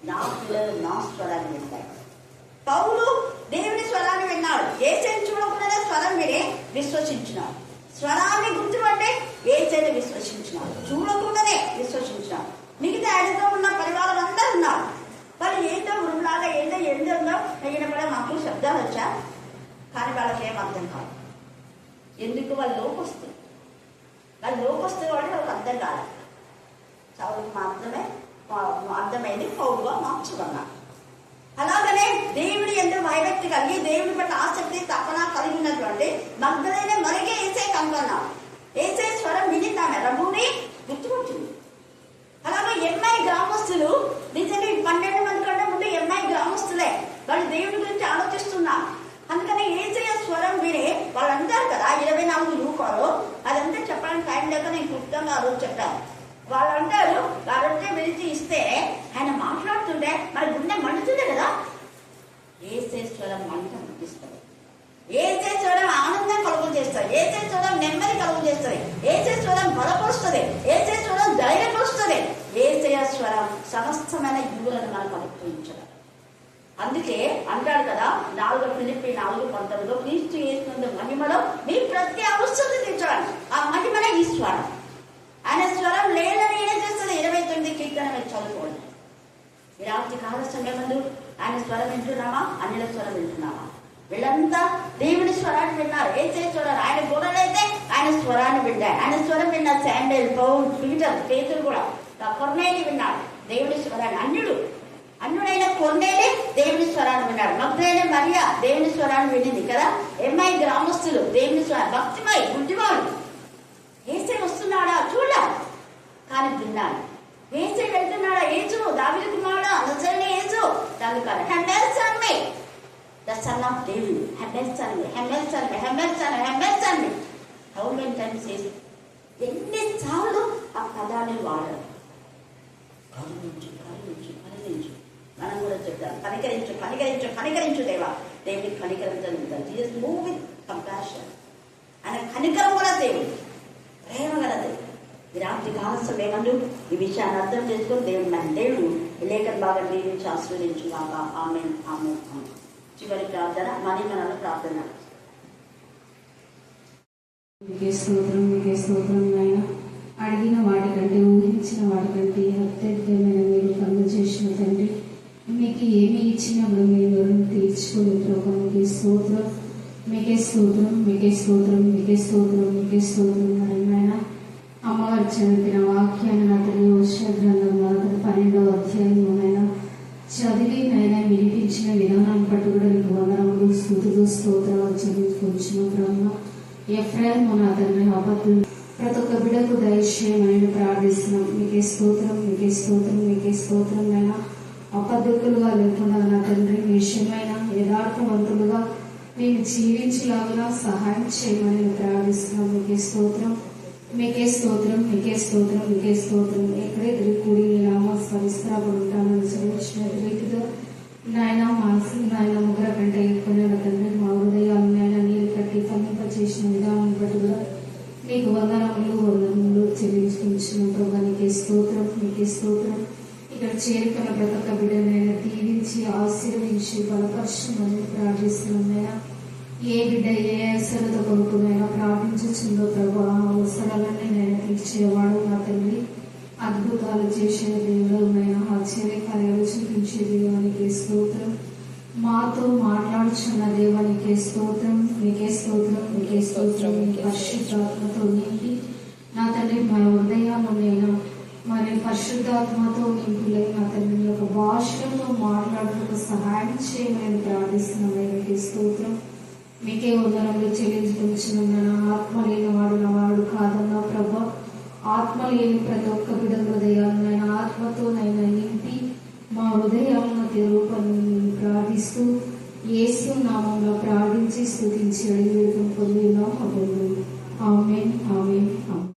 నా పిల్లలు నా స్వరాన్ని వింటారు. పౌలు దేవుని స్వరాన్ని విన్నాడు. యేసుని చూడకుండానే స్వరం విని విశ్వసించినాడు. స్వరాన్ని గుర్తుపట్టే యేసుని విశ్వసించినాడు. చూడకుండానే విశ్వసించినాడు. మిగతా ఆయనతో ఉన్న పరివారం అందరూ ఉన్నారు. వాళ్ళు ఏంటో ఉరులాగా ఏంటో ఎందో అయిన కూడా మాకు శబ్దాలు వచ్చా, కానీ వాళ్ళకి ఏం అర్థం కాదు. ఎందుకు? వాళ్ళు లోపొస్తుంది. వాళ్ళకి అర్థం కాదు. చదువు మాత్రమే అర్థమైంది. పౌరుగా మార్చుకున్నాడు. అలాగనే దేవుడి ఎందుకు భయభక్తి కలిగి దేవుడి పట్ల ఆసక్తి తపన కలిగినటువంటి మగ్ధలైన మరిగే ఏసై కనుగొన్నాడు. ఏసై స్వరం వినిద్దామె రఘుని గుర్తుకొచ్చింది. అలాగే ఎంఐ గ్రామస్తులు నిజంగా 12 మంది కంటే ముందు ఎంఐ గ్రామస్తులే. వాళ్ళు దేవుడి గురించి ఆలోచిస్తున్నారు. అందుకని ఏసయ్య స్వరం విని వాళ్ళు అంటారు కదా 24 రూపాయలు. అదంతా చెప్పడానికి టైం లేక నేను క్లుప్తంగా ఆ రోజు చెప్పాను. వాళ్ళు అంటారు, వారంటే విరిచి ఇస్తే ఆయన మాట్లాడుతుంటే మన గుండె మండుతుంది కదా. ఏసే స్వరం మంట ముట్టిస్తుంది. ఏసే స్వరం ఆనందం కలుగు చేస్తుంది. ఏసే స్వరం నెమ్మది కలుగు చేస్తుంది. ఏసే స్వరం బలపరుస్తుంది. ఏసే స్వరం ధైర్యపరుస్తుంది. ఏసయ స్వరం సమస్తమైన యువులను మనకు అనుగ్రహించడం. అందుకే అంటాడు కదా 4 ఫిలిప్పీ 4:19 క్రీస్తు యేసునందు మహిమలో మీ ప్రతి అవసరం తీర్చడానికి ఆ మహిమనే ఈ స్వరం. ఆయన స్వరం లేదని ఏం చేస్తుంది? 29 కీర్తన మీరు చదువుకోండి. ఈ రాత్రి కాల సమయమందు ఆయన స్వరం వింటున్నామా? అన్యుల స్వరం వింటున్నామా? వీళ్ళంతా దేవుని స్వరాన్ని విన్నారు. ఏసే స్వరం. ఆయన గొర్రెలైతే ఆయన స్వరాన్ని విన్నారు. ఆయన స్వరం విన్నారు. శామ్యూయేలు, పౌలు, పీటర్, పేతురు కూడా. కొర్నేలి విన్నాడు దేవుని స్వరాన్ని. అన్యుడైన కొర్నేలి దేవుని స్వరాన్ని విన్నాడు. మగ్ధలైన మరియా దేవుని స్వరాన్ని వినింది కదా. ఎంఐ గ్రామస్తులు దేవుని స్వరం, భక్తిమై బుద్ధివాడు. ఏసే వస్తున్నాడా చూడ, కానీ విన్నాడు. ఏసే వెళ్తున్నాడా? యేసు దావీదు కుమారుడా, నజరేయుడైన యేసు దాని కాదు. హెమ్మెల్సన్మే ద సన్ ఆఫ్ డేవిడ్. హెమ్మెల్సన్మే. హౌ మెనీ టైమ్స్ ఎన్నిసార్లు ఆ పదాన్ని వాడారు. కరుణించు. మనం కూడా చెప్తాం, కనికరించు దేవా. దేవుడికి కనికరించాలి. Jesus move with compassion. ఆయన కనికరం కూడా దేవుడు, ప్రేమ గల దేవుడు. ఈ రాత్రి కాలసం ఏమందు ఈ విషయాన్ని అర్థం చేసుకుని దేవుడు ఈ లేఖన బాగా దీవించి ఆశీర్వదించుగాక. ఆమేన్. చివరి ప్రార్థన, మనలో ప్రార్థన. మీకే స్తోత్రం నాయన. అడిగిన వాటికంటే ఊహించిన వాటికంటే అత్యధికమైన మీరు పనులు చేసిన తండ్రి, మీకు ఏమి ఇచ్చినప్పుడు మీరు ఎవరిని తీర్చుకునే ప్రభు. మీకే స్తోత్రం నాయన. అమ్మగారు చదివిన వాక్యాన్ని అతని యోషియా గ్రంథంలో 12వ అధ్యాయంలోనైనా చదివి నైనా వినిపించిన విధానాన్ని బట్టి కూడా మీకు వందనములు, స్తుతులు, స్తోత్రాలు చెల్లించుకొచ్చిన బ్రహ్మ ఎఫ్రాయిము మన తండ్రి అబద్ధం ప్రతి ఒక్క బిడ్డకు దయచేయమని ప్రార్థిస్తున్నాం. మీకే స్తోత్రం అయినా. అపద్ధతులుగా లేకుండా నా తండ్రి నిశ్చయమైన యథార్థవంతులుగా మేము జీవించలాగా సహాయం చేయమని ప్రార్థిస్తున్నాం. మీకే స్తోత్రం. మీకే స్తోత్రం, మీకే స్తోత్రం, మీకే స్తోత్రం. ఎక్కడెదురు కూడి నీ నామ స్మరిస్తాబడి ఉంటానని సెలవిచ్చిన రీతిగా నాయన మనసు నాయన ముగ్గుర కంటే ఎక్కువ తండ్రి మా హృదయాలు నాయన నీరు కట్టి ఫలింపచేసిన విధానం బట్టి కూడా నీకు వందనములు చెల్లించుకుంటున్నాం ప్రభా. నీకే స్తోత్రం, నీకే స్తోత్రం. ఇక్కడ చేరుకున్న ప్రతి ఒక్క బిడ్డనైనా దీవించి ఆశీర్వించి బలపరచమని ప్రార్థిస్తున్నాం. ఏ బిడ్డ ఏ అవసరత కొడుకునైనా ప్రార్థించుందో ప్రభా, ఆ అవసరాలన్నీ నేను తీర్చేవాడు నా తండ్రి. అద్భుతాలు చేసే దేవుడు నైనా ఆశ్చర్య కార్యాలు చూపించే దేవానికి స్తోత్రం. మాతో మాట్లాడుచున్న దేవానికి స్తోత్రం, మీకే స్తోత్రం, మీకే స్తోత్రం. పరిశుద్ధాత్మతో నింపి నా తండ్రి మా హృదయాలనైనా మరి పరిశుద్ధాత్మతో నింపులై నా తండ్రి యొక్క భాషలతో మాట్లాడుటకు సహాయం చేయమని ప్రార్థిస్తున్నాం. మీకే స్తోత్రం, మీకే వందనములు చెల్లించుకుంటున్నాను. ఆత్మ లేని వాడు నా వాడు కాదన్నా ప్రభా. ఆత్మ లేని ప్రతి ఒక్క బిడ్డ హృదయాలనైనా ఆత్మతోనైనా నింపి మా హృదయాలను తెరుపని ప్రార్థిస్తూ యేసు నామంలో ప్రార్థించి స్తుతించి అడిగి పొందిన ఆమేన్, ఆమేన్, ఆమేన్.